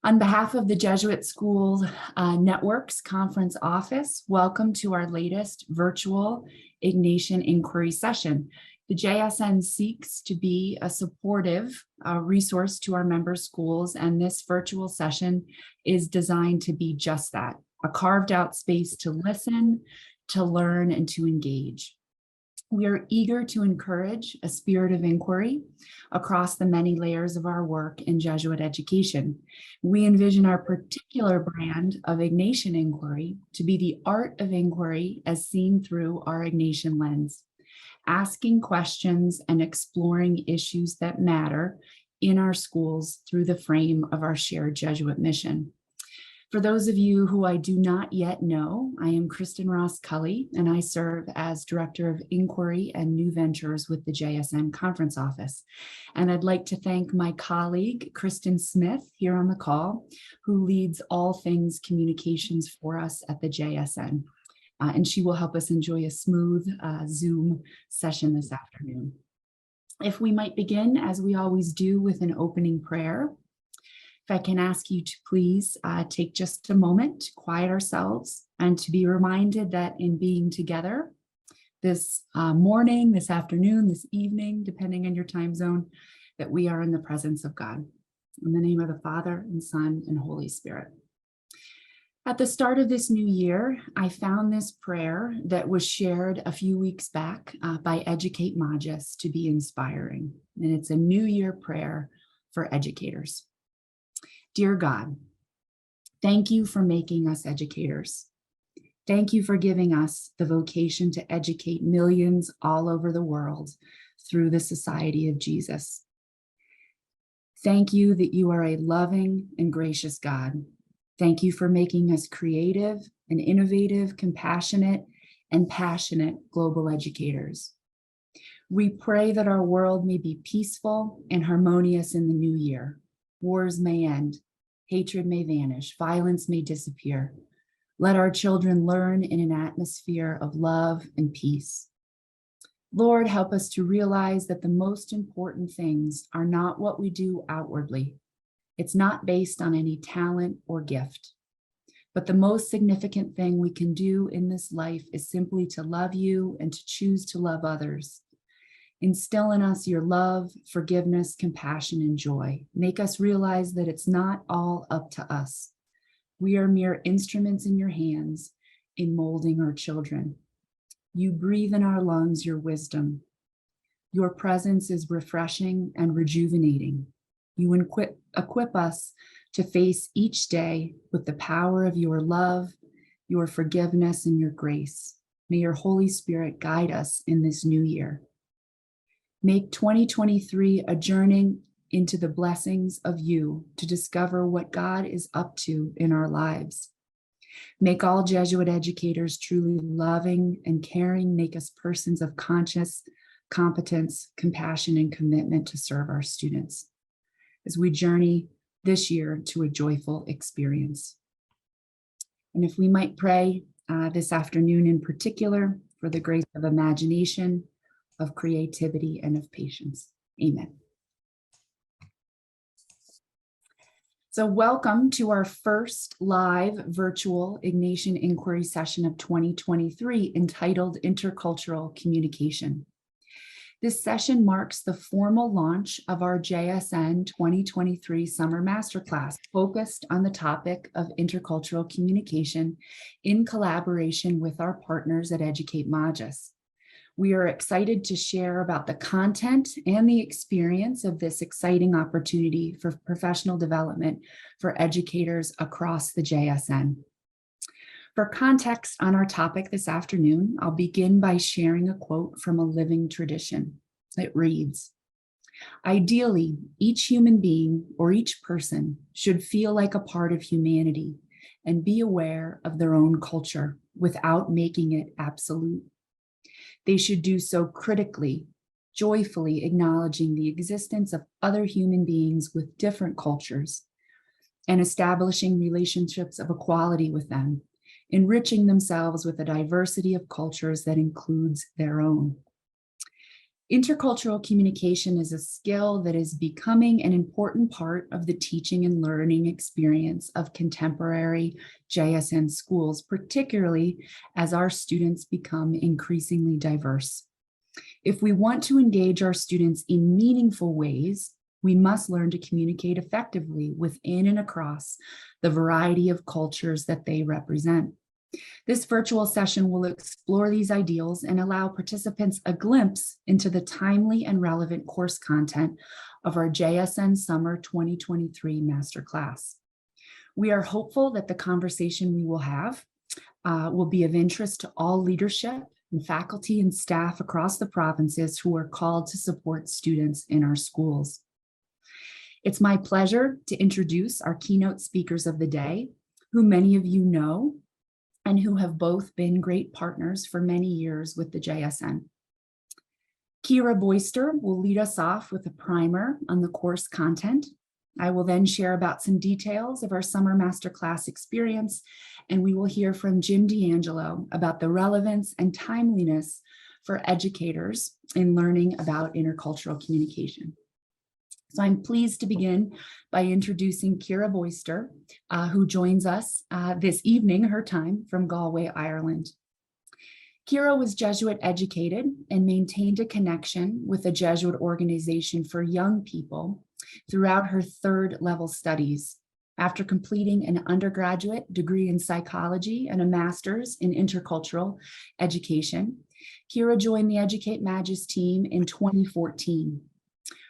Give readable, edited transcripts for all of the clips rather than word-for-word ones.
On behalf of the Jesuit School Network's Conference Office, welcome to our latest virtual Ignatian inquiry session. The JSN seeks to be a supportive resource to our member schools, and this virtual session is designed to be just that, a carved out space to listen, to learn, and to engage. We are eager to encourage a spirit of inquiry across the many layers of our work in Jesuit education. We envision our particular brand of Ignatian inquiry to be the art of inquiry as seen through our Ignatian lens, asking questions and exploring issues that matter in our schools through the frame of our shared Jesuit mission. For those of you who I do not yet know, I am Kristin Cully, and I serve as Director of Inquiry and New Ventures with the JSN Conference Office. And I'd like to thank my colleague, Kristin Smith, here on the call, who leads all things communications for us at the JSN. And she will help us enjoy a smooth Zoom session this afternoon. If we might begin, as we always do, with an opening prayer. If I can ask you to please take just a moment to quiet ourselves and to be reminded that in being together this morning, this afternoon, this evening, depending on your time zone, that we are in the presence of God. In the name of the Father and Son and Holy Spirit. At the start of this new year, I found this prayer that was shared a few weeks back by Educate Magis to be inspiring. And it's a New Year prayer for educators. Dear God, thank you for making us educators. Thank you for giving us the vocation to educate millions all over the world through the Society of Jesus. Thank you that you are a loving and gracious God. Thank you for making us creative and innovative, compassionate and passionate global educators. We pray that our world may be peaceful and harmonious in the new year. Wars may end, hatred may vanish, violence may disappear. Let our children learn in an atmosphere of love and peace. Lord, help us to realize that the most important things are not what we do outwardly. It's not based on any talent or gift. But the most significant thing we can do in this life is simply to love you and to choose to love others. Instill in us your love, forgiveness, compassion, and joy. Make us realize that it's not all up to us. We are mere instruments in your hands in molding our children. You breathe in our lungs your wisdom. Your presence is refreshing and rejuvenating. You equip us to face each day with the power of your love, your forgiveness, and your grace. May your Holy Spirit guide us in this new year. Make 2023 a journey into the blessings of you to discover what God is up to in our lives. Make all Jesuit educators truly loving and caring. Make us persons of conscious competence, compassion, and commitment to serve our students as we journey this year to a joyful experience. And if we might pray this afternoon in particular for the grace of imagination, of creativity, and of patience. Amen. So welcome to our first live virtual Ignatian inquiry session of 2023 entitled Intercultural Communication. This session marks the formal launch of our JSN 2023 Summer Masterclass focused on the topic of intercultural communication in collaboration with our partners at Educate Magis. We are excited to share about the content and the experience of this exciting opportunity for professional development for educators across the JSN. For context on our topic this afternoon, I'll begin by sharing a quote from a living tradition. It reads, "Ideally, each human being or each person should feel like a part of humanity and be aware of their own culture without making it absolute. They should do so critically, joyfully acknowledging the existence of other human beings with different cultures and establishing relationships of equality with them, enriching themselves with a diversity of cultures that includes their own." Intercultural communication is a skill that is becoming an important part of the teaching and learning experience of contemporary JSN schools, particularly as our students become increasingly diverse. If we want to engage our students in meaningful ways, we must learn to communicate effectively within and across the variety of cultures that they represent. This virtual session will explore these ideals and allow participants a glimpse into the timely and relevant course content of our JSN Summer 2023 Masterclass. We are hopeful that the conversation we will have will be of interest to all leadership and faculty and staff across the provinces who are called to support students in our schools. It's my pleasure to introduce our keynote speakers of the day, who many of you know, and who have both been great partners for many years with the JSN. Ciara Beuster will lead us off with a primer on the course content. I will then share about some details of our summer masterclass experience, and we will hear from Jim DeAngelo about the relevance and timeliness for educators in learning about intercultural communication. So I'm pleased to begin by introducing Ciara Beuster, who joins us this evening, her time, from Galway, Ireland. Ciara was Jesuit educated and maintained a connection with a Jesuit organization for young people throughout her third level studies. After completing an undergraduate degree in psychology and a master's in intercultural education, Ciara joined the Educate Magis team in 2014.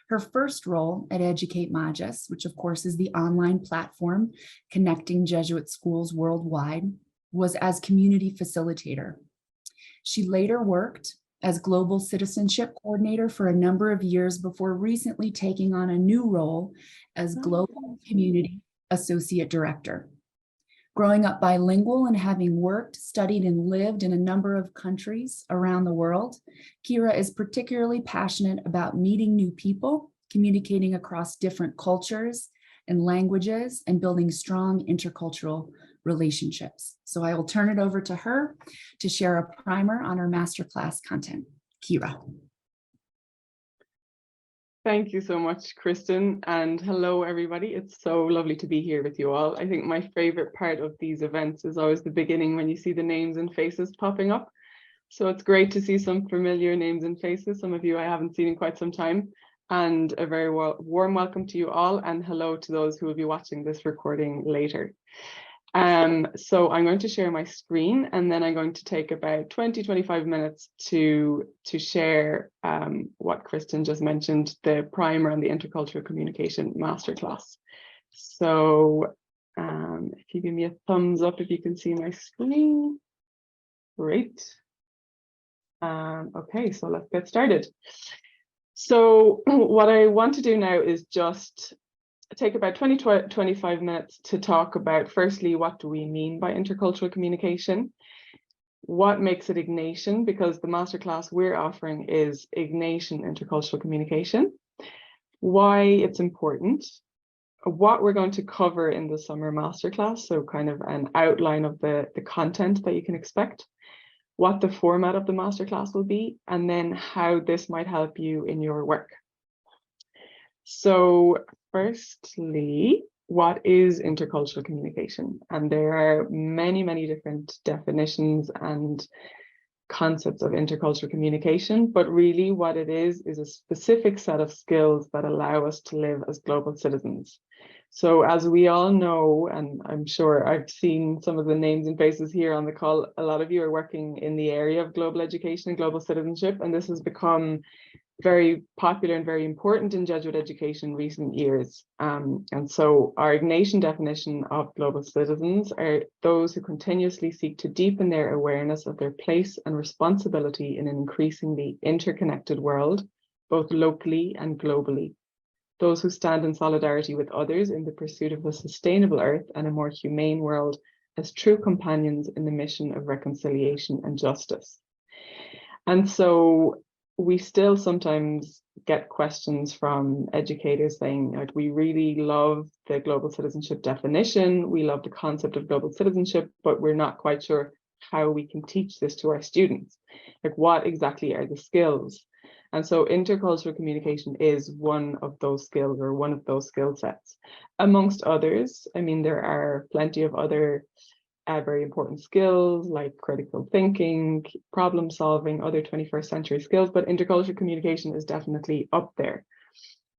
Her first role at Educate Magis, which of course is the online platform connecting Jesuit schools worldwide, was as community facilitator. She later worked as Global Citizenship Coordinator for a number of years before recently taking on a new role as Global Community Associate Director. Growing up bilingual and having worked, studied, and lived in a number of countries around the world, Ciara is particularly passionate about meeting new people, communicating across different cultures and languages, and building strong intercultural relationships. So I will turn it over to her to share a primer on our masterclass content. Ciara. Thank you so much, Kristin, and hello, everybody. It's so lovely to be here with you all. I think my favorite part of these events is always the beginning when you see the names and faces popping up. So it's great to see some familiar names and faces, some of you I haven't seen in quite some time, and a very warm welcome to you all, and hello to those who will be watching this recording later. So I'm going to share my screen, and then I'm going to take about 20-25 minutes to share what Kristin just mentioned, the primer on the Intercultural Communication Masterclass. So if you give me a thumbs up if you can see my screen. Great. Okay, so let's get started. So what I want to do now is just take about 20-25 minutes to talk about, firstly, what do we mean by intercultural communication? What makes it Ignatian? Because the masterclass we're offering is Ignatian intercultural communication. Why it's important. What we're going to cover in the summer masterclass, so kind of an outline of the content that you can expect. What the format of the masterclass will be, and then how this might help you in your work. So firstly, what is intercultural communication? And there are many, many different definitions and concepts of intercultural communication, but really what it is a specific set of skills that allow us to live as global citizens. So as we all know, and I'm sure I've seen some of the names and faces here on the call, a lot of you are working in the area of global education and global citizenship, and this has become very popular and very important in Jesuit education in recent years. And so our Ignatian definition of global citizens are those who continuously seek to deepen their awareness of their place and responsibility in an increasingly interconnected world, both locally and globally. Those who stand in solidarity with others in the pursuit of a sustainable earth and a more humane world as true companions in the mission of reconciliation and justice. And so we still sometimes get questions from educators saying, like, we really love the global citizenship definition, we love the concept of global citizenship, but we're not quite sure how we can teach this to our students. Like, what exactly are the skills? And so intercultural communication is one of those skills, or one of those skill sets, amongst others. I mean, there are plenty of other very important skills like critical thinking, problem solving, other 21st century skills, but intercultural communication is definitely up there.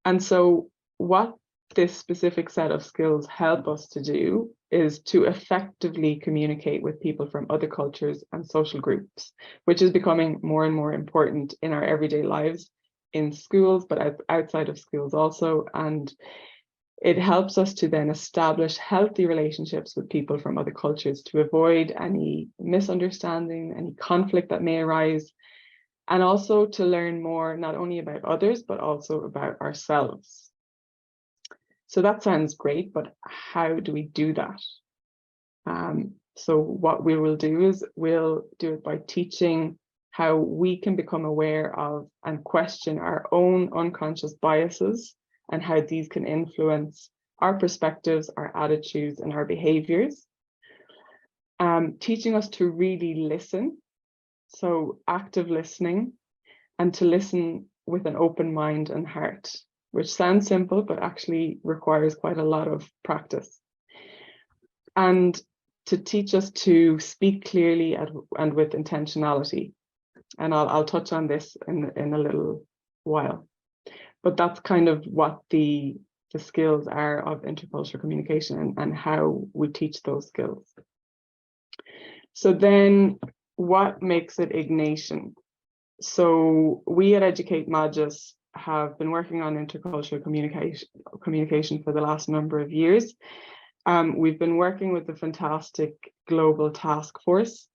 And so what this specific set of skills help us to do is to effectively communicate with people from other cultures and social groups, which is becoming more and more important in our everyday lives, in schools, but outside of schools also. And it helps us to then establish healthy relationships with people from other cultures to avoid any misunderstanding, any conflict that may arise, and also to learn more not only about others, but also about ourselves. So that sounds great, but how do we do that? So what we will do is we'll do it by teaching how we can become aware of and question our own unconscious biases, and how these can influence our perspectives, our attitudes, and our behaviors. Teaching us to really listen, so active listening, and to listen with an open mind and heart, which sounds simple, but actually requires quite a lot of practice. And to teach us to speak clearly and with intentionality. And I'll touch on this in a little while. But that's kind of what the skills are of intercultural communication, and how we teach those skills. So then what makes it Ignatian? So we at Educate Magis have been working on intercultural communication for the last number of years. We've been working with the fantastic global task force,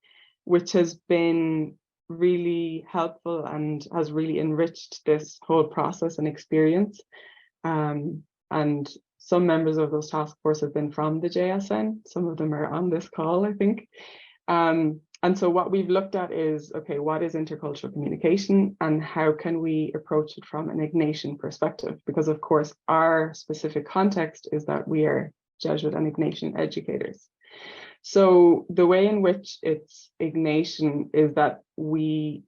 which has been really helpful and has really enriched this whole process and experience. And some members of those task force have been from the JSN. Some of them are on this call, I think. And so what we've looked at is, okay, what is intercultural communication and how can we approach it from an Ignatian perspective? Because of course, our specific context is that we are Jesuit and Ignatian educators. So the way in which it's Ignatian is that we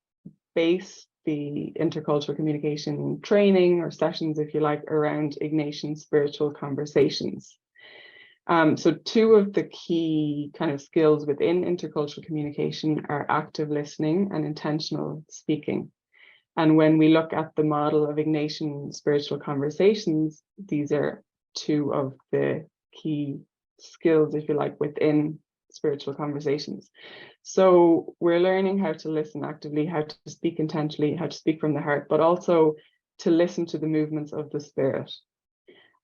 base the intercultural communication training or sessions, if you like, around Ignatian spiritual conversations. So two of the key kind of skills within intercultural communication are active listening and intentional speaking. And when we look at the model of Ignatian spiritual conversations, these are two of the key skills, if you like, within spiritual conversations. So we're learning how to listen actively, how to speak intentionally, how to speak from the heart, but also to listen to the movements of the spirit.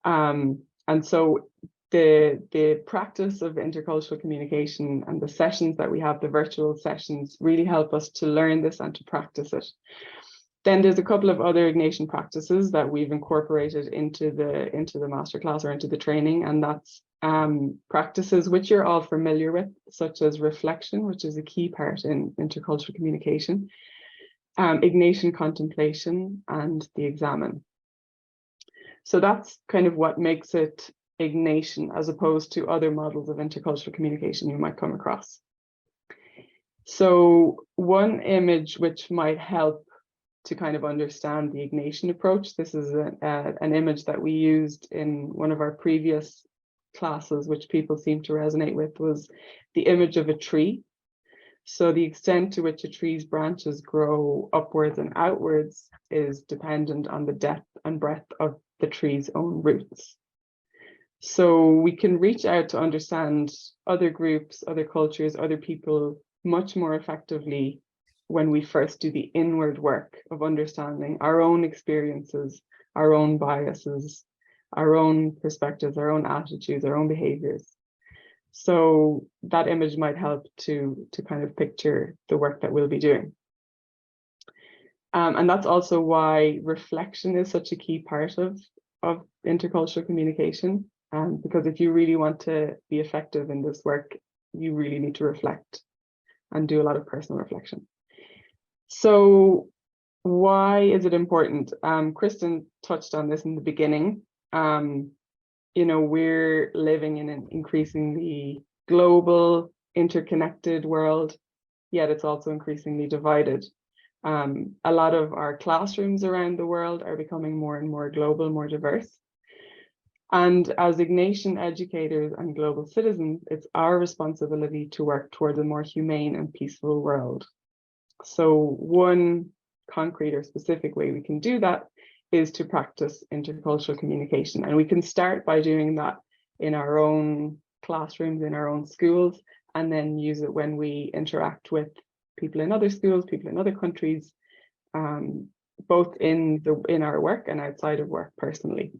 And so the practice of intercultural communication and the sessions that we have, the virtual sessions, really help us to learn this and to practice it. Then there's a couple of other Ignatian practices that we've incorporated into the masterclass or into the training, and that's practices which you're all familiar with, such as reflection, which is a key part in intercultural communication, Ignatian contemplation, and the examen. So that's kind of what makes it Ignatian as opposed to other models of intercultural communication you might come across. So one image which might help to kind of understand the Ignatian approach, this is an image that we used in one of our previous classes, which people seem to resonate with, was the image of a tree. So the extent to which a tree's branches grow upwards and outwards is dependent on the depth and breadth of the tree's own roots. So we can reach out to understand other groups, other cultures, other people much more effectively when we first do the inward work of understanding our own experiences, our own biases, our own perspectives, our own attitudes, our own behaviors. So that image might help to kind of picture the work that we'll be doing. And that's also why reflection is such a key part of intercultural communication. Because if you really want to be effective in this work, you really need to reflect and do a lot of personal reflection. So why is it important? Kristin touched on this in the beginning. You know, we're living in an increasingly global, interconnected world, yet it's also increasingly divided. A lot of our classrooms around the world are becoming more and more global, more diverse. And as Ignatian educators and global citizens, it's our responsibility to work towards a more humane and peaceful world. So one concrete or specific way we can do that is to practice intercultural communication. And we can start by doing that in our own classrooms, in our own schools, and then use it when we interact with people in other schools, people in other countries, both in our work and outside of work personally.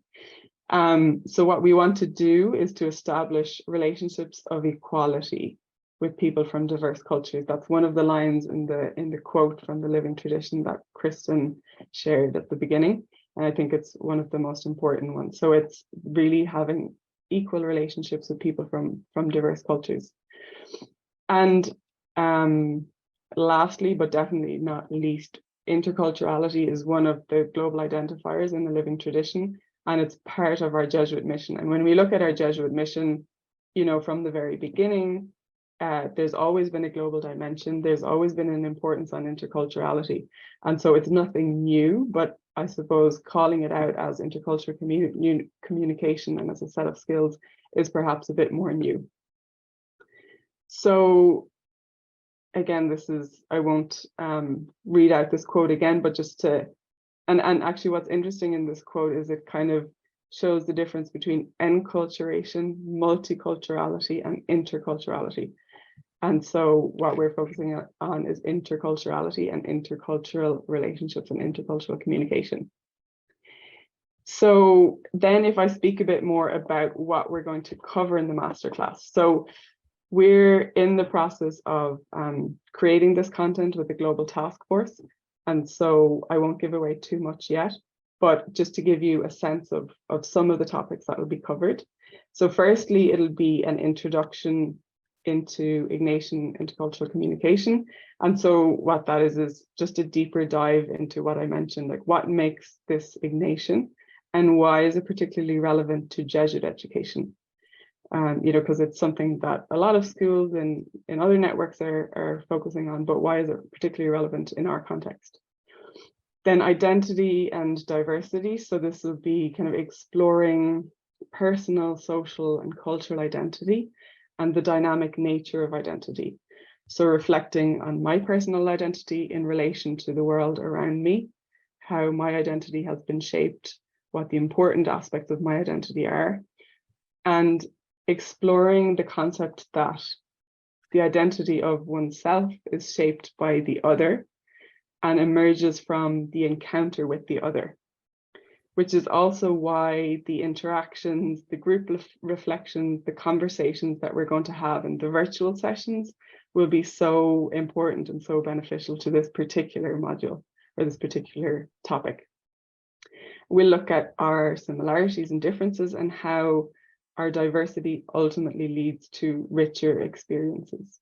So what we want to do is to establish relationships of equality with people from diverse cultures. That's one of the lines in the quote from the living tradition that Kristin shared at the beginning. And I think it's one of the most important ones. So it's really having equal relationships with people from diverse cultures. And lastly, but definitely not least, interculturality is one of the global identifiers in the living tradition. And it's part of our Jesuit mission. And when we look at our Jesuit mission, you know, from the very beginning, there's always been a global dimension. There's always been an importance on interculturality. And so it's nothing new, but I suppose calling it out as intercultural communication and as a set of skills is perhaps a bit more new. So again, I won't read out this quote again, but just to, and actually what's interesting in this quote is it kind of shows the difference between enculturation, multiculturality, and interculturality. And so what we're focusing on is interculturality and intercultural relationships and intercultural communication. So then if I speak a bit more about what we're going to cover in the masterclass. So we're in the process of creating this content with the global task force. And so I won't give away too much yet, but just to give you a sense of some of the topics that will be covered. So firstly, it'll be an introduction into Ignatian intercultural communication. And so what that is just a deeper dive into what I mentioned, like what makes this Ignatian and why is it particularly relevant to Jesuit education? You know, because it's something that a lot of schools and in other networks are focusing on, but why is it particularly relevant in our context? Then identity and diversity. So this will be kind of exploring personal, social, and cultural identity and the dynamic nature of identity. So reflecting on my personal identity in relation to the world around me, how my identity has been shaped, what the important aspects of my identity are, and exploring the concept that the identity of oneself is shaped by the other and emerges from the encounter with the other, which is also why the interactions, the group reflections, the conversations that we're going to have in the virtual sessions will be so important and so beneficial to this particular module or this particular topic. We'll look at our similarities and differences and how our diversity ultimately leads to richer experiences.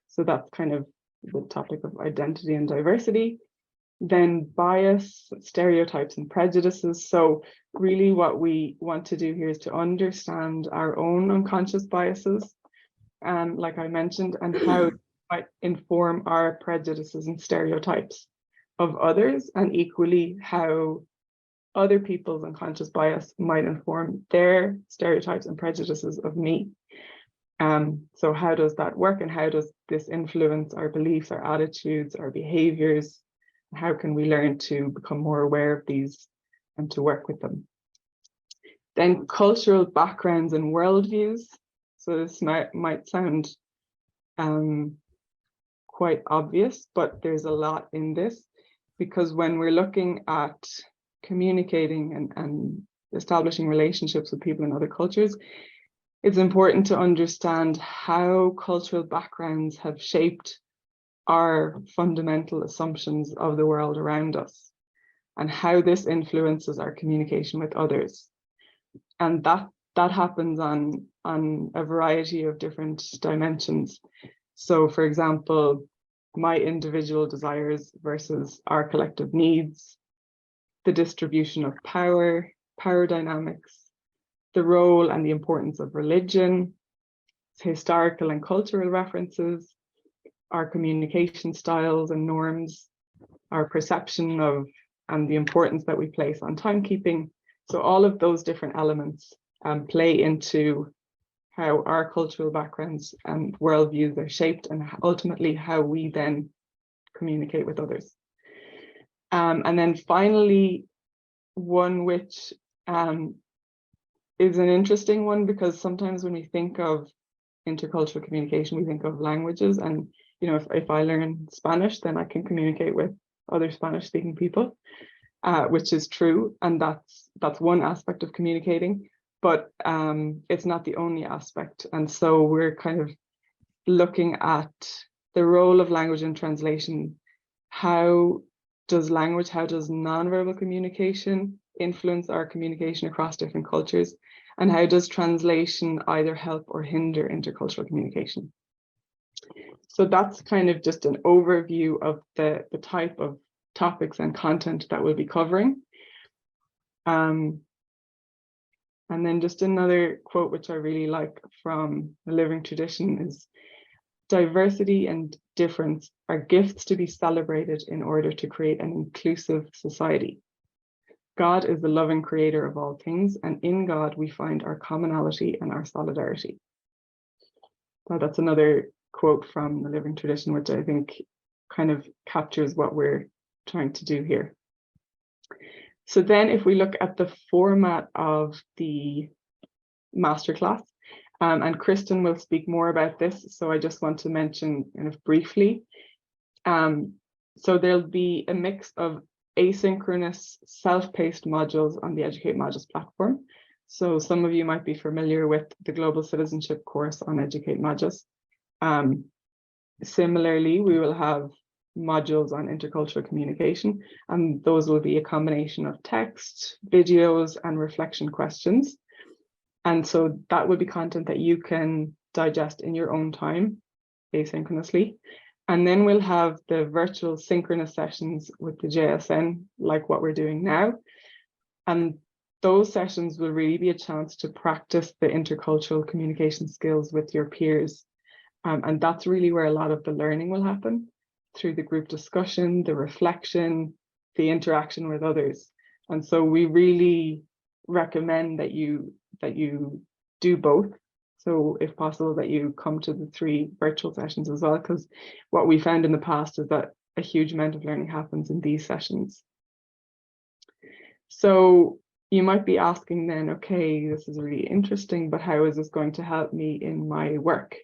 So that's kind of the topic of identity and diversity. Then bias, stereotypes, and prejudices. So really what we want to do here is to understand our own unconscious biases, like I mentioned, and how it might inform our prejudices and stereotypes of others, and equally how other people's unconscious bias might inform their stereotypes and prejudices of me. So how does that work, and how does this influence our beliefs, our attitudes, our behaviors? How can we learn to become more aware of these and to work with them? Then cultural backgrounds and worldviews. So this might sound quite obvious, but there's a lot in this, because when we're looking at communicating and establishing relationships with people in other cultures, it's important to understand how cultural backgrounds have shaped our fundamental assumptions of the world around us and how this influences our communication with others. And that happens on a variety of different dimensions. So for example, my individual desires versus our collective needs, the distribution of power dynamics, the role and the importance of religion, historical and cultural references, our communication styles and norms, our perception of, and the importance that we place on timekeeping. So all of those different elements play into how our cultural backgrounds and worldviews are shaped, and ultimately how we then communicate with others. And then finally, one which is an interesting one, because sometimes when we think of intercultural communication, we think of languages, and if I learn Spanish, then I can communicate with other Spanish speaking people, which is true, and that's one aspect of communicating, but it's not the only aspect. And so we're kind of looking at the role of language in translation. How does nonverbal communication influence our communication across different cultures? And how does translation either help or hinder intercultural communication? So that's kind of just an overview of the type of topics and content that we'll be covering. And then just another quote which I really like from the living tradition is, "Diversity and difference are gifts to be celebrated in order to create an inclusive society. God is the loving creator of all things, and in God we find our commonality and our solidarity." So that's another quote from the living tradition, which I think kind of captures what we're trying to do here. So then if we look at the format of the masterclass, and Kristin will speak more about this, so I just want to mention kind of briefly. So there'll be a mix of asynchronous self-paced modules on the Educate Modules platform. So some of you might be familiar with the Global Citizenship course on Educate Modules. Similarly, we will have modules on intercultural communication, and those will be a combination of text, videos, and reflection questions. And so that would be content that you can digest in your own time, asynchronously. And then we'll have the virtual synchronous sessions with the JSN, like what we're doing now. And those sessions will really be a chance to practice the intercultural communication skills with your peers. And that's really where a lot of the learning will happen, through the group discussion, the reflection, the interaction with others. And so we really recommend that you do both. So if possible, that you come to the 3 virtual sessions as well, because what we found in the past is that a huge amount of learning happens in these sessions. So you might be asking then, okay, this is really interesting, but how is this going to help me in my work?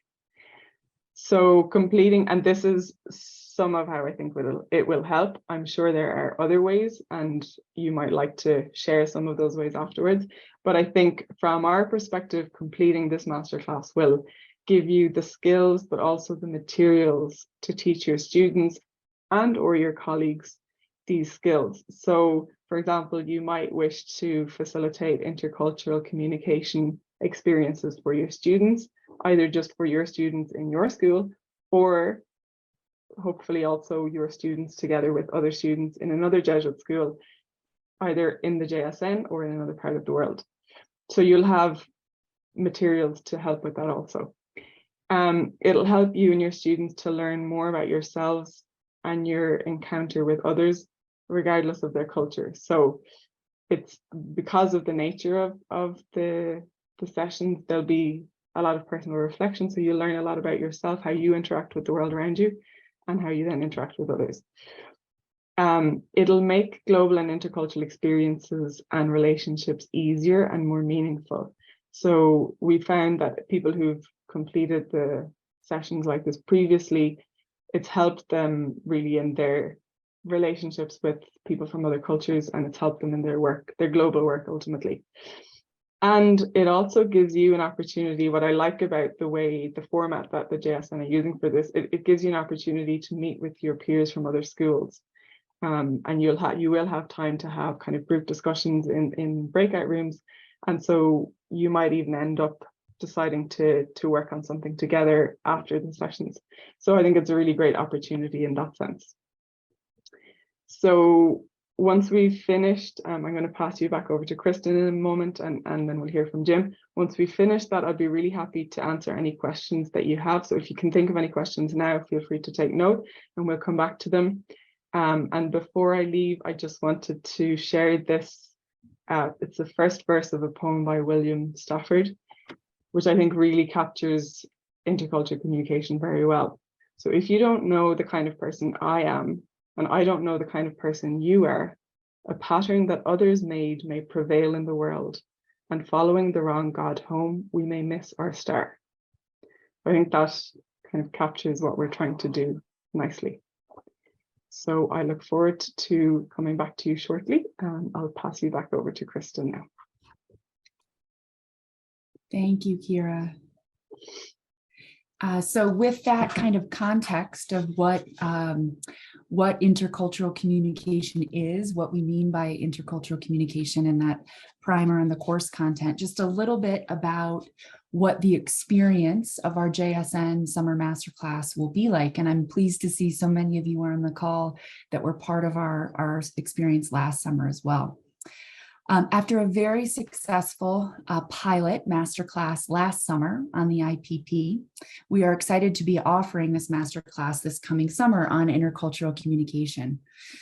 So completing, and this is some of how I think it will help. I'm sure there are other ways, and you might like to share some of those ways afterwards. But I think from our perspective, completing this masterclass will give you the skills, but also the materials to teach your students and or your colleagues these skills. So, for example, you might wish to facilitate intercultural communication experiences for your students, either just for your students in your school, or hopefully also your students together with other students in another Jesuit school, either in the JSN or in another part of the world. So you'll have materials to help with that also. It'll help you and your students to learn more about yourselves and your encounter with others, regardless of their culture. So it's because of the nature of the sessions, there'll be a lot of personal reflection. So you'll learn a lot about yourself, how you interact with the world around you, and how you then interact with others. It'll make global and intercultural experiences and relationships easier and more meaningful. So we found that people who've completed the sessions like this previously, it's helped them really in their relationships with people from other cultures, and it's helped them in their work, their global work ultimately. And it also gives you an opportunity. What I like about the format that the JSN are using for this, it gives you an opportunity to meet with your peers from other schools. And you will have time to have kind of group discussions in breakout rooms. And so you might even end up deciding to work on something together after the sessions. So I think it's a really great opportunity in that sense. So once we've finished, I'm going to pass you back over to Kristin in a moment, and then we'll hear from Jim. Once we finish that, I'd be really happy to answer any questions that you have. So if you can think of any questions now, feel free to take note and we'll come back to them. And before I leave, I just wanted to share this. It's the first verse of a poem by William Stafford, which I think really captures intercultural communication very well. So if you don't know the kind of person I am, and I don't know the kind of person you are, a pattern that others made may prevail in the world, and following the wrong God home, we may miss our star. I think that kind of captures what we're trying to do nicely. So I look forward to coming back to you shortly, and I'll pass you back over to Kristin now. Thank you, Ciara. So with that kind of context of what intercultural communication is, what we mean by intercultural communication, and that primer on the course content, just a little bit about what the experience of our JSN Summer Masterclass will be like. And I'm pleased to see so many of you are on the call that were part of our experience last summer as well. After a very successful pilot masterclass last summer on the IPP, we are excited to be offering this masterclass this coming summer on intercultural communication.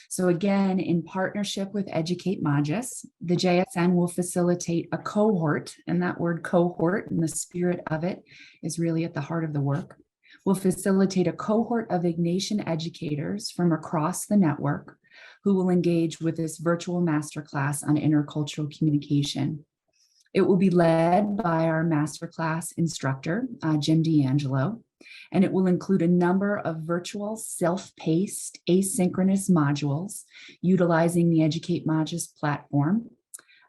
So again, in partnership with Educate Magis, the JSN will facilitate a cohort, and that word cohort and the spirit of it is really at the heart of the work. We'll facilitate a cohort of Ignatian educators from across the network who will engage with this virtual masterclass on intercultural communication. It will be led by our masterclass instructor, Jim DeAngelo, and it will include a number of virtual self-paced asynchronous modules utilizing the Educate Magis platform,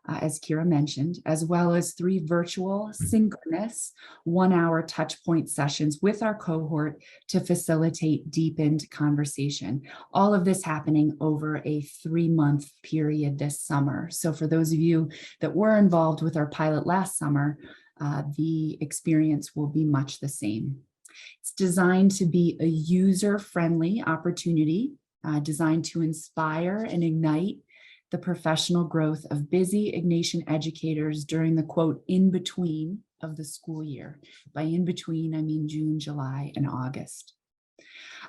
as Ciara mentioned, as well as 3 virtual synchronous 1-hour touchpoint sessions with our cohort to facilitate deepened conversation. All of this happening over a 3-month period this summer. So for those of you that were involved with our pilot last summer, the experience will be much the same. It's designed to be a user-friendly opportunity, designed to inspire and ignite the professional growth of busy Ignatian educators during the quote, in between of the school year. By in between, I mean June, July, and August.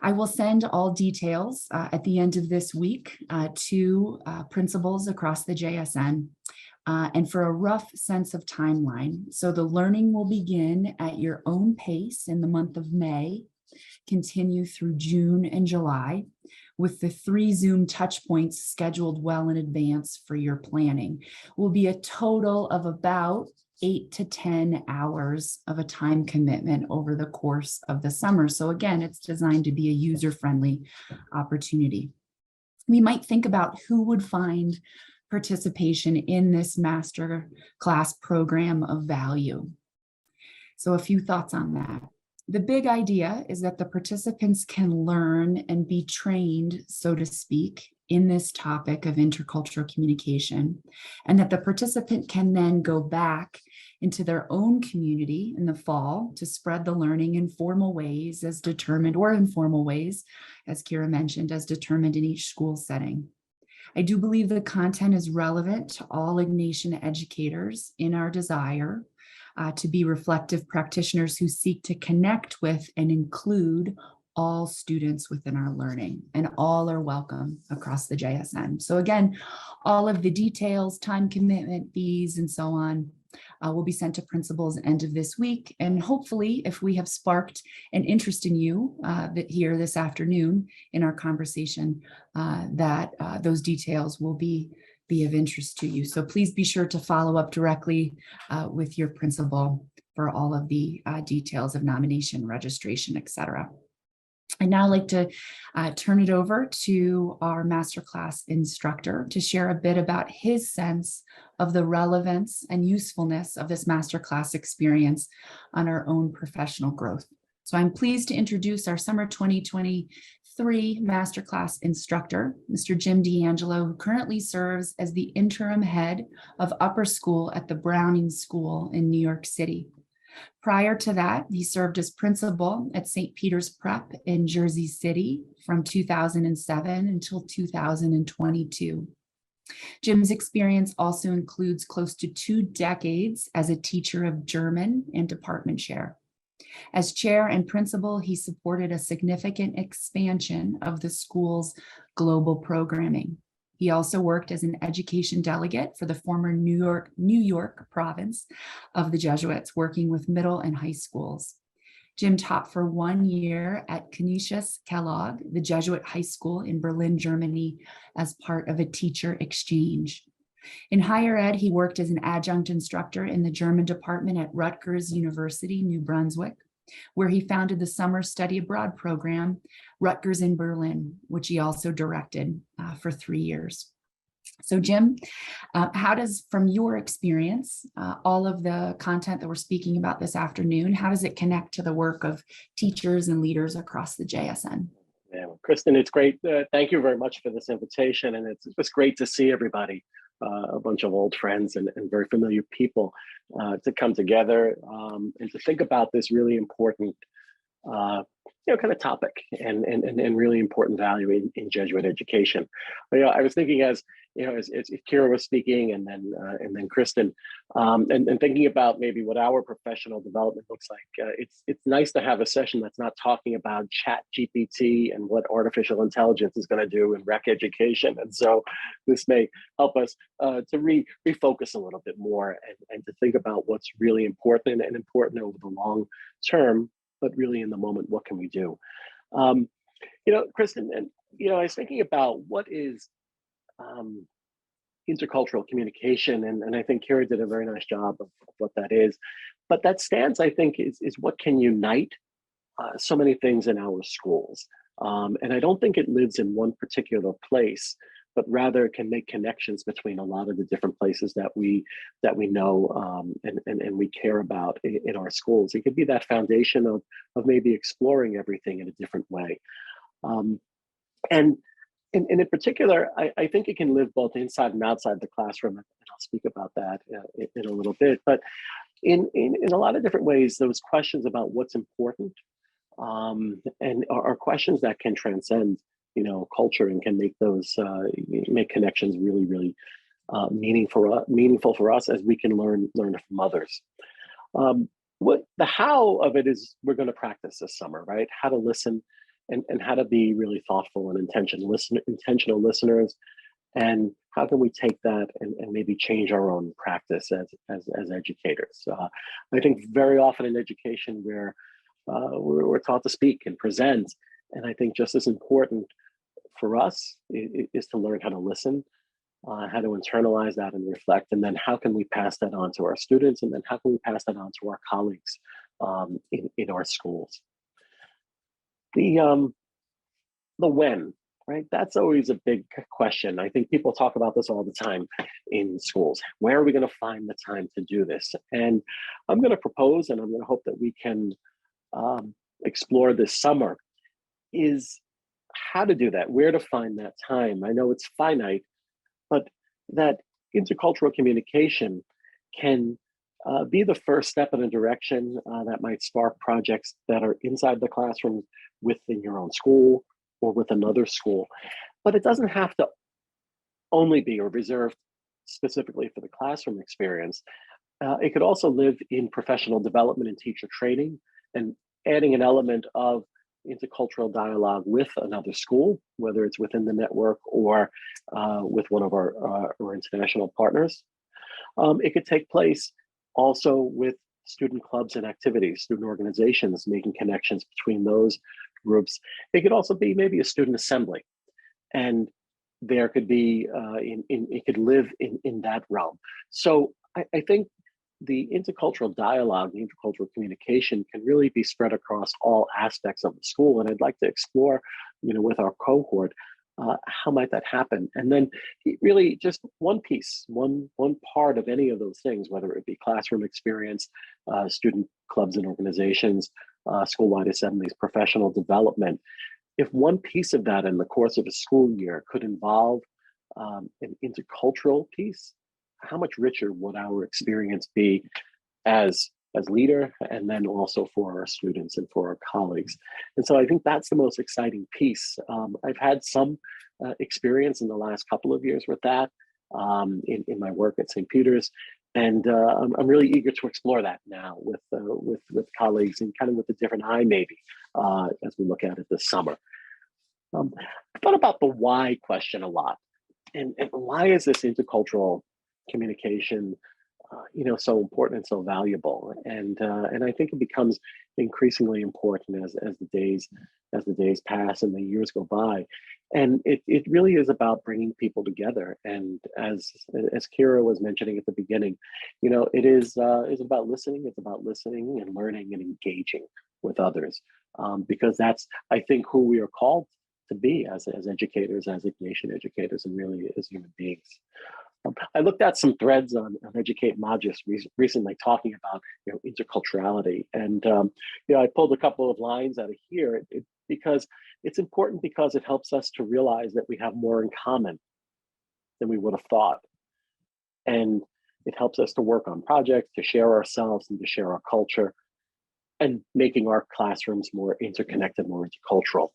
I will send all details at the end of this week to principals across the JSN and for a rough sense of timeline. So the learning will begin at your own pace in the month of May, continue through June and July, with the 3 Zoom touch points scheduled well in advance for your planning. Will be a total of about 8 to 10 hours of a time commitment over the course of the summer. So again, it's designed to be a user-friendly opportunity. We might think about who would find participation in this master class program of value. So a few thoughts on that. The big idea is that the participants can learn and be trained, so to speak, in this topic of intercultural communication, and that the participant can then go back into their own community in the fall to spread the learning in formal ways as determined, or informal ways, as Ciara mentioned, as determined in each school setting. I do believe the content is relevant to all Ignatian educators in our desire to be reflective practitioners who seek to connect with and include all students within our learning, and all are welcome across the JSN. So again, all of the details, time commitment, fees, and so on will be sent to principals end of this week. And hopefully, if we have sparked an interest in you here this afternoon in our conversation, that those details will be of interest to you. So please be sure to follow up directly with your principal for all of the details of nomination, registration, etc. I'd now like to turn it over to our masterclass instructor to share a bit about his sense of the relevance and usefulness of this masterclass experience on our own professional growth. So I'm pleased to introduce our summer 2023 masterclass instructor, Mr. Jim DeAngelo, who currently serves as the interim head of upper school at the Browning School in New York City. Prior to that, he served as principal at St. Peter's Prep in Jersey City from 2007 until 2022. Jim's experience also includes close to 2 decades as a teacher of German and department chair. As chair and principal, he supported a significant expansion of the school's global programming. He also worked as an education delegate for the former New York province of the Jesuits, working with middle and high schools. Jim taught for 1 year at Canisius Kellogg, the Jesuit high school in Berlin, Germany, as part of a teacher exchange. In higher ed, he worked as an adjunct instructor in the German department at Rutgers University, New Brunswick, where he founded the summer study abroad program, Rutgers in Berlin, which he also directed for 3 years. So Jim, how does, from your experience, all of the content that we're speaking about this afternoon, how does it connect to the work of teachers and leaders across the JSN? Yeah, well, Kristin, it's great. Thank you very much for this invitation. And it's great to see everybody, a bunch of old friends and very familiar people to come together and to think about this really important kind of topic and really important value in Jesuit education. I was thinking as Ciara was speaking and then Kristin, and thinking about maybe what our professional development looks like. It's nice to have a session that's not talking about Chat GPT and what artificial intelligence is going to do in rec education. And so this may help us to refocus a little bit more and to think about what's really important and important over the long term, but really in the moment, what can we do? Kristin, and I was thinking about what is intercultural communication, and I think Ciara did a very nice job of what that is. But that stance, I think, is what can unite so many things in our schools. And I don't think it lives in one particular place, but rather it can make connections between a lot of the different places that we know and we care about in our schools. It could be that foundation of maybe exploring everything in a different way. And in particular, I think it can live both inside and outside the classroom, and I'll speak about that in a little bit. But in a lot of different ways, those questions about what's important and are questions that can transcend culture and can make those make connections really meaningful for us as we can learn from others. What the how of it is we're going to practice this summer, right? How to listen and how to be really thoughtful and intentional listeners, and how can we take that and maybe change our own practice as educators. I think very often in education we're taught to speak and present, and I think just as important for us is to learn how to listen, how to internalize that and reflect, and then how can we pass that on to our students, and then how can we pass that on to our colleagues in our schools. The when, right? That's always a big question. I think people talk about this all the time in schools. Where are we going to find the time to do this? And I'm going to propose, and I'm going to hope that we can explore this summer, is how to do that, where to find that time. I know it's finite, but that intercultural communication can be the first step in a direction that might spark projects that are inside the classroom within your own school or with another school. But it doesn't have to only be or reserved specifically for the classroom experience. It could also live in professional development and teacher training, and adding an element of intercultural dialogue with another school, whether it's within the network or with one of our international partners. It could take place also with student clubs and activities, student organizations, making connections between those groups. It could also be maybe a student assembly, and there could be it could live in that realm. So I think the intercultural dialogue, the intercultural communication can really be spread across all aspects of the school. And I'd like to explore, with our cohort, how might that happen? And then really just one piece, one part of any of those things, whether it be classroom experience, student clubs and organizations, school-wide assemblies, professional development. If one piece of that in the course of a school year could involve an intercultural piece, how much richer would our experience be as leader, and then also for our students and for our colleagues? And so I think that's the most exciting piece. I've had some experience in the last couple of years with that in my work at St. Peter's, And I'm really eager to explore that now with colleagues and kind of with a different eye maybe as we look at it this summer. I thought about the why question a lot, and why is this intercultural communication, so important and so valuable? And I think it becomes increasingly important as the days pass and the years go by. And it really is about bringing people together. And as Ciara was mentioning at the beginning, it is about listening. It's about listening and learning and engaging with others, because that's, I think, who we are called to be as educators, as Ignatian educators, and really as human beings. I looked at some threads on Educate Magis recently talking about interculturality, and I pulled a couple of lines out of here because it's important, because it helps us to realize that we have more in common than we would have thought, and it helps us to work on projects, to share ourselves and to share our culture, and making our classrooms more interconnected, more intercultural.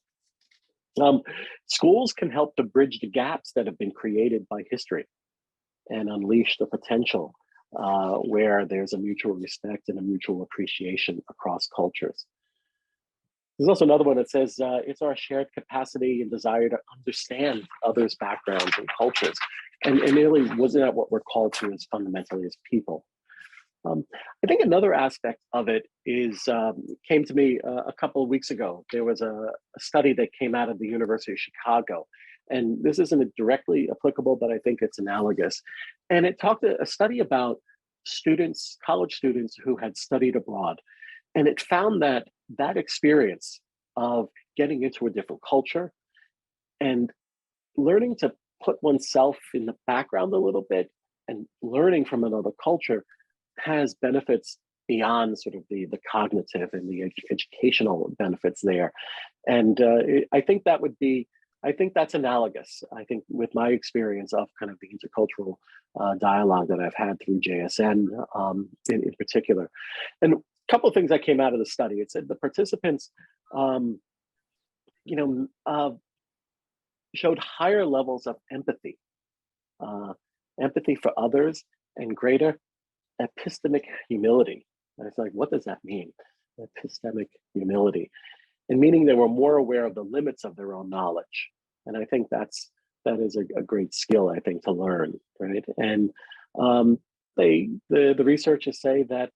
Schools can help to bridge the gaps that have been created by history and unleash the potential where there's a mutual respect and a mutual appreciation across cultures. There's also another one that says it's our shared capacity and desire to understand others' backgrounds and cultures. And really, wasn't that what we're called to as fundamentally as people? I think another aspect of it is came to me a couple of weeks ago. There was a study that came out of the University of Chicago. And this isn't directly applicable, but I think it's analogous. And it talked a study about students, college students who had studied abroad. And it found that experience of getting into a different culture and learning to put oneself in the background a little bit and learning from another culture has benefits beyond sort of the cognitive and the educational benefits there. And I think that's analogous, I think, with my experience of kind of the intercultural dialogue that I've had through JSN in particular. And a couple of things that came out of the study. It said the participants, showed higher levels of empathy for others, and greater epistemic humility. And it's like, what does that mean? Epistemic humility. And meaning they were more aware of the limits of their own knowledge. And I think that is a great skill, I think, to learn, right? And the researchers say that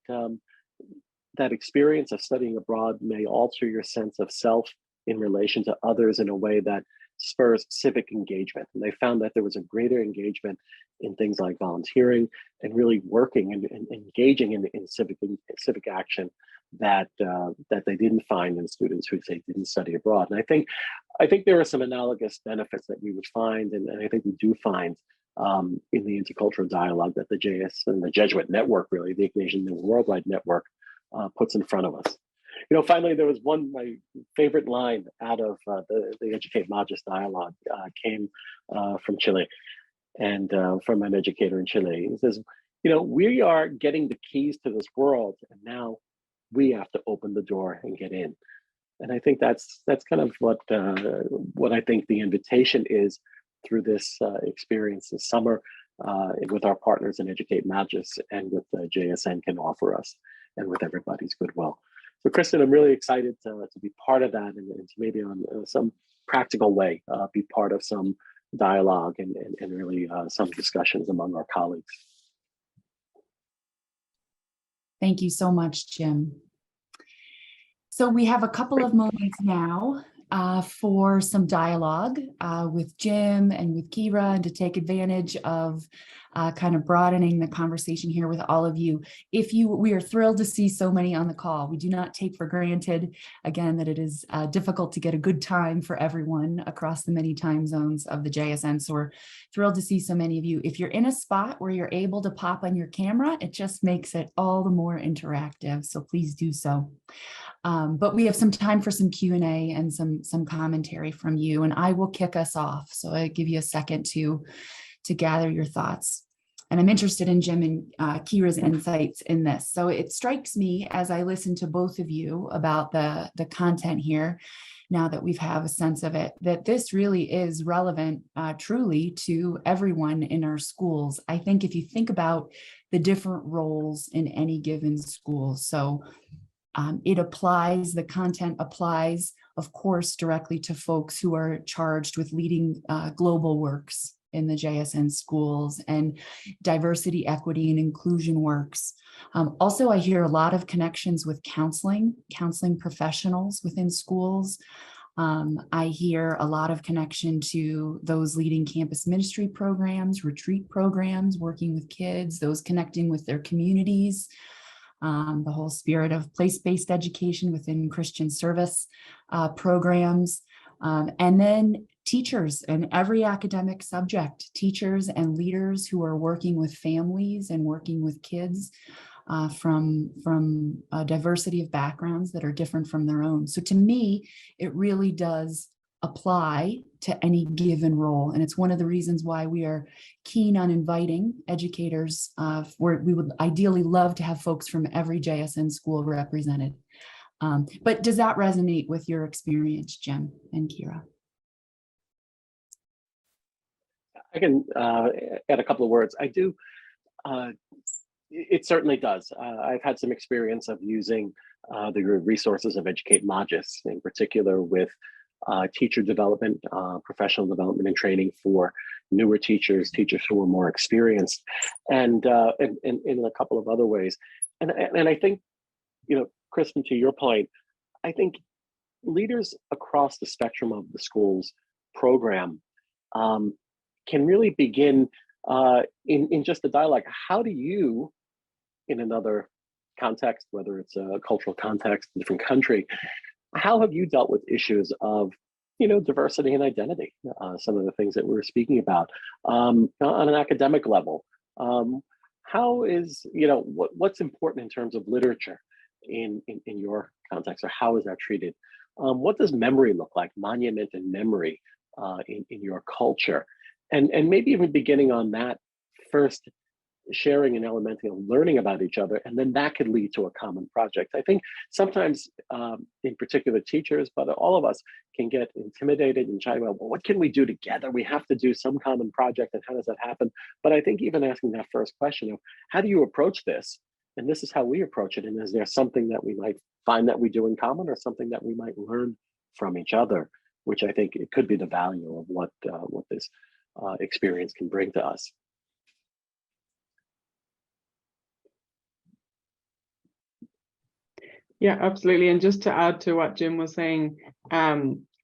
that experience of studying abroad may alter your sense of self in relation to others in a way that spurs civic engagement. And they found that there was a greater engagement in things like volunteering and really working and engaging in civic action that they didn't find in students who say didn't study abroad. And I think there are some analogous benefits that we would find, and I think we do find in the intercultural dialogue that the JS and the Jesuit network, really, the Ignatian Worldwide Network, puts in front of us. Finally, there was my favorite line out of the Educate Magis dialogue came from Chile, and from an educator in Chile. He says, we are getting the keys to this world, and now we have to open the door and get in. And I think that's kind of what I think the invitation is through this experience this summer with our partners in Educate Magis and with JSN can offer us, and with everybody's goodwill. So Kristin, I'm really excited to be part of that, and to maybe on some practical way be part of some dialogue and really some discussions among our colleagues. Thank you so much, Jim. So we have a couple of moments now for some dialogue with Jim and with Ciara, and to take advantage of kind of broadening the conversation here with all of you. We are thrilled to see so many on the call. We do not take for granted, again, that it is difficult to get a good time for everyone across the many time zones of the JSN. So we're thrilled to see so many of you. If you're in a spot where you're able to pop on your camera, it just makes it all the more interactive. So please do so. But we have some time for some Q&A and some commentary from you, and I will kick us off. So I give you a second to gather your thoughts. And I'm interested in Jim and Kira's insights in this. So it strikes me as I listen to both of you about the content here, now that we've have a sense of it, that this really is relevant truly to everyone in our schools. I think if you think about the different roles in any given school, so it applies, the content applies, of course, directly to folks who are charged with leading global works in the JSN schools and diversity, equity, and inclusion works. Also, I hear a lot of connections with counseling professionals within schools. I hear a lot of connection to those leading campus ministry programs, retreat programs, working with kids, those connecting with their communities, the whole spirit of place-based education within Christian service programs, and then teachers in every academic subject, teachers and leaders who are working with families and working with kids from a diversity of backgrounds that are different from their own. So to me, it really does apply to any given role. And it's one of the reasons why we are keen on inviting educators, where we would ideally love to have folks from every JSN school represented. But does that resonate with your experience, Jim and Ciara? I can add a couple of words. I do. It certainly does. I've had some experience of using the resources of Educate Logis, in particular with teacher development, professional development and training for newer teachers who are more experienced, and in a couple of other ways. And I think, Kristin, to your point, I think leaders across the spectrum of the school's program can really begin in just a dialogue. How do you, in another context, whether it's a cultural context, a different country, how have you dealt with issues of, diversity and identity? Some of the things that we were speaking about on an academic level. How is, what's important in terms of literature in your context, or how is that treated? What does memory look like, monument and memory in your culture? And maybe even beginning on that first, sharing and elementing and learning about each other, and then that could lead to a common project. I think sometimes, in particular teachers, but all of us can get intimidated and try about, well, what can we do together? We have to do some common project, and how does that happen? But I think even asking that first question of, how do you approach this? And this is how we approach it. And is there something that we might find that we do in common, or something that we might learn from each other, which I think it could be the value of what this experience can bring to us. Yeah, absolutely. And just to add to what Jim was saying, I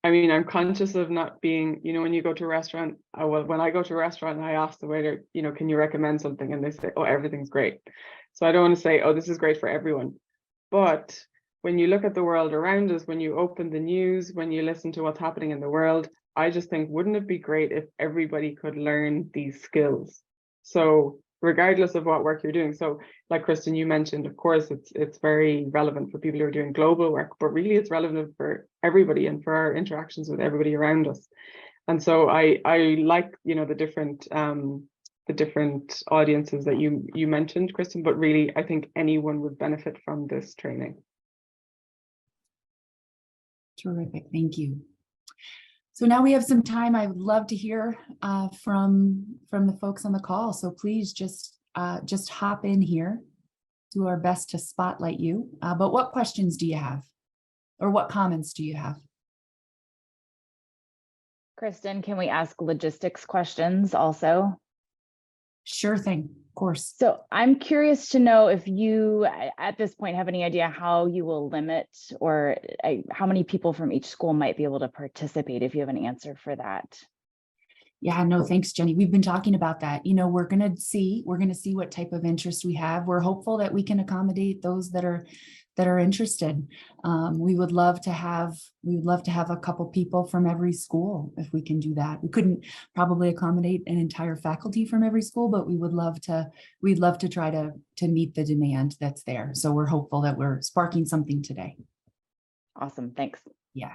mean, I'm conscious of not being, when you go to a restaurant, when I go to a restaurant and I ask the waiter, can you recommend something? And they say, oh, everything's great. So I don't want to say, oh, this is great for everyone. But when you look at the world around us, when you open the news, when you listen to what's happening in the world, I just think, wouldn't it be great if everybody could learn these skills? So regardless of what work you're doing. So like Kristin, you mentioned, of course, it's very relevant for people who are doing global work, but really it's relevant for everybody and for our interactions with everybody around us. And so I like, the different audiences that you mentioned, Kristin, but really I think anyone would benefit from this training. Terrific, thank you. So now we have some time. I would love to hear from the folks on the call. So please just hop in here, do our best to spotlight you. But what questions do you have? Or what comments do you have? Kristin, can we ask logistics questions also? Sure thing, of course. So I'm curious to know if you, at this point, have any idea how you will limit, or how many people from each school might be able to participate, if you have an answer for that. Yeah, no, thanks, Jenny. We've been talking about that. We're going to see what type of interest we have. We're hopeful that we can accommodate those that are interested. We would love to have a couple people from every school if we can do that. We couldn't probably accommodate an entire faculty from every school, but we'd love to try to meet the demand that's there. So we're hopeful that we're sparking something today. Awesome, thanks. Yeah.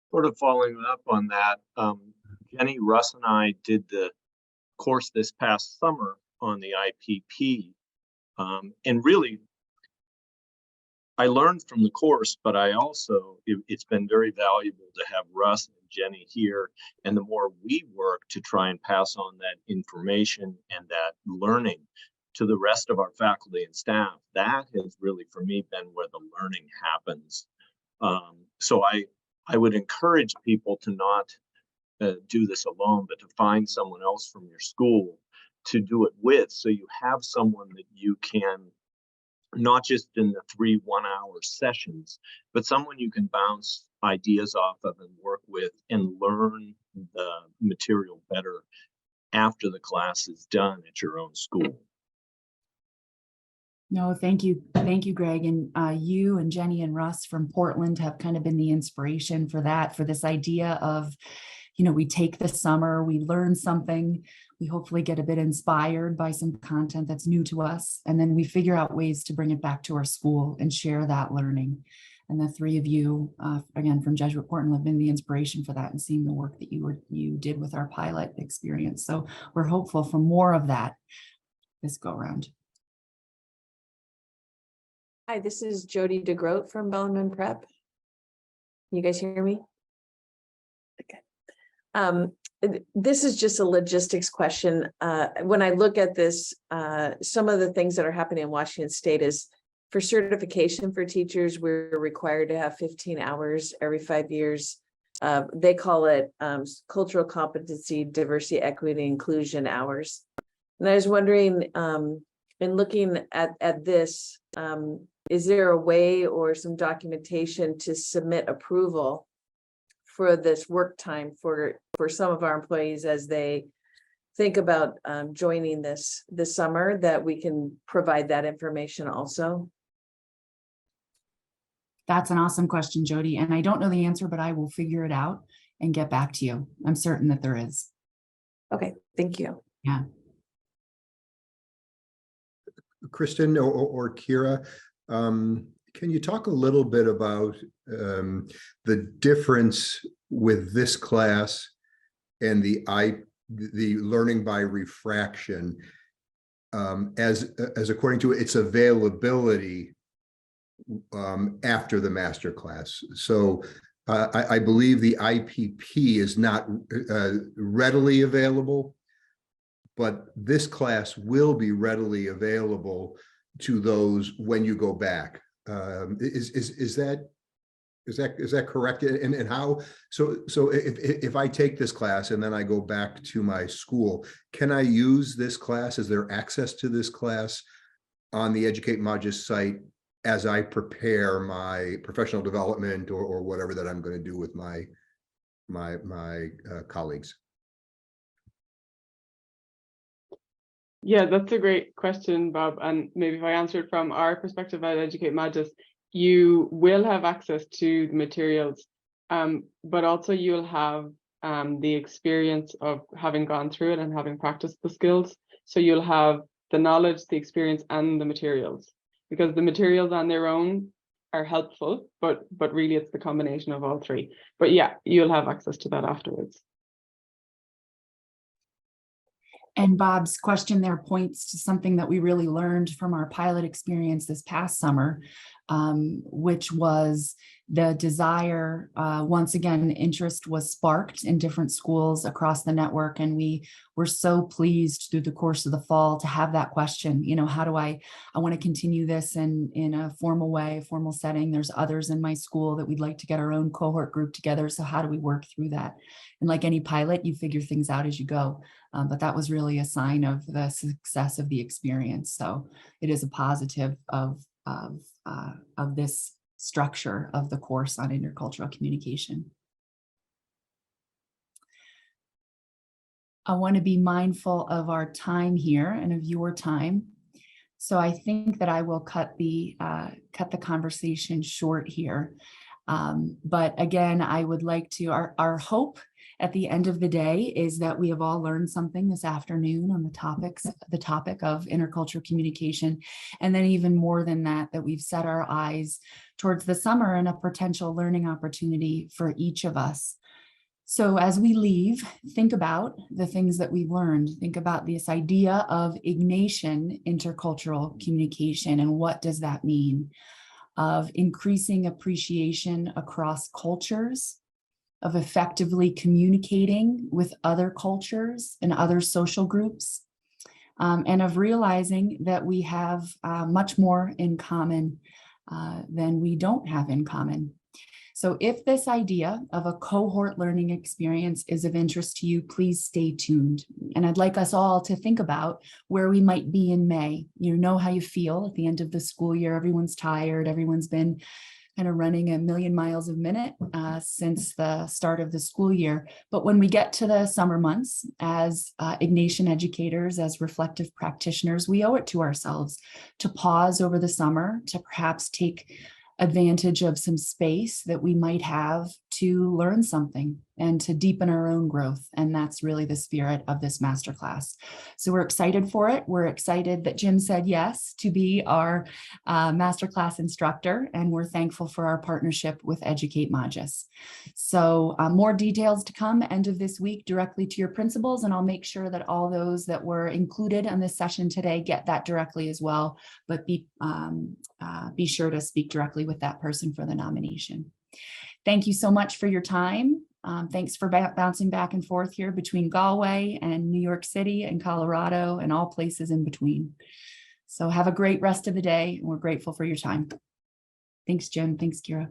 Sort of following up on that, Jenny, Russ and I did the course this past summer on the IPP. And really, I learned from the course, but I also, it's been very valuable to have Russ and Jenny here. And the more we work to try and pass on that information and that learning to the rest of our faculty and staff, that has really, for me, been where the learning happens. So I would encourage people to not do this alone, but to find someone else from your school to do it with, so you have someone that you can, not just in the 3 one-hour sessions, but someone you can bounce ideas off of and work with and learn the material better after the class is done at your own school. No, thank you. Thank you, Greg. And you and Jenny and Russ from Portland have kind of been the inspiration for that, for this idea of, you know, we take the summer, we learn something, we hopefully get a bit inspired by some content that's new to us, and then we figure out ways to bring it back to our school and share that learning. And the three of you, again, from Jesuit Portland, have been the inspiration for that and seeing the work that you did with our pilot experience. So we're hopeful for more of that this go around. Hi, this is Jody DeGroat from Bellarmine Prep. Can you guys hear me? Okay. This is just a logistics question. When I look at this, some of the things that are happening in Washington State is for certification for teachers, we're required to have 15 hours every 5 years. They call it cultural competency, diversity, equity, inclusion hours. And I was wondering, in looking at this, is there a way or some documentation to submit approval for this work time for some of our employees as they think about joining this summer, that we can provide that information also? That's an awesome question, Jody. And I don't know the answer, but I will figure it out and get back to you. I'm certain that there is. Okay, thank you. Yeah. Kristin or Ciara, can you talk a little bit about the difference with this class and the learning by refraction as according to its availability after the master class? So I believe the IPP is not readily available, but this class will be readily available to those when you go back. Is that correct? And how? So if I take this class and then I go back to my school, can I use this class? Is there access to this class on the Educate Magis site as I prepare my professional development or whatever that I'm going to do with my colleagues? Yeah, that's a great question, Bob. And maybe if I answer it from our perspective at Educate Magis, you will have access to the materials, but also you'll have the experience of having gone through it and having practiced the skills. So you'll have the knowledge, the experience, and the materials, because the materials on their own are helpful, but really it's the combination of all three. But yeah, you'll have access to that afterwards. And Bob's question there points to something that we really learned from our pilot experience this past summer, which was the desire, once again, interest was sparked in different schools across the network. And we were so pleased through the course of the fall to have that question, you know, how do I want to continue this in a formal way, a formal setting. There's others in my school that we'd like to get our own cohort group together. So how do we work through that? And like any pilot, you figure things out as you go. But that was really a sign of the success of the experience. So it is a positive of this structure of the course on intercultural communication. I want to be mindful of our time here and of your time. So I think that I will cut the conversation short here. But again, I would like to, our hope at the end of the day is that we have all learned something this afternoon on the topic of intercultural communication. And then even more than that, that we've set our eyes towards the summer and a potential learning opportunity for each of us. So as we leave, think about the things that we've learned. Think about this idea of Ignatian intercultural communication and what does that mean? Of increasing appreciation across cultures, of effectively communicating with other cultures and other social groups, and of realizing that we have much more in common than we don't have in common. So if this idea of a cohort learning experience is of interest to you, please stay tuned. And I'd like us all to think about where we might be in May. You know how you feel at the end of the school year. Everyone's tired. Everyone's been kind of running a million miles a minute since the start of the school year. But when we get to the summer months, as Ignatian educators, as reflective practitioners, we owe it to ourselves to pause over the summer, to perhaps take advantage of some space that we might have to learn something and to deepen our own growth. And that's really the spirit of this masterclass. So we're excited for it. We're excited that Jim said yes to be our masterclass instructor, and we're thankful for our partnership with Educate Magis. So more details to come end of this week directly to your principals, and I'll make sure that all those that were included on this session today get that directly as well, but be sure to speak directly with that person for the nomination. Thank you so much for your time. Thanks for bouncing back and forth here between Galway and New York City and Colorado and all places in between. So have a great rest of the day, and we're grateful for your time. Thanks, Jim. Thanks, Ciara.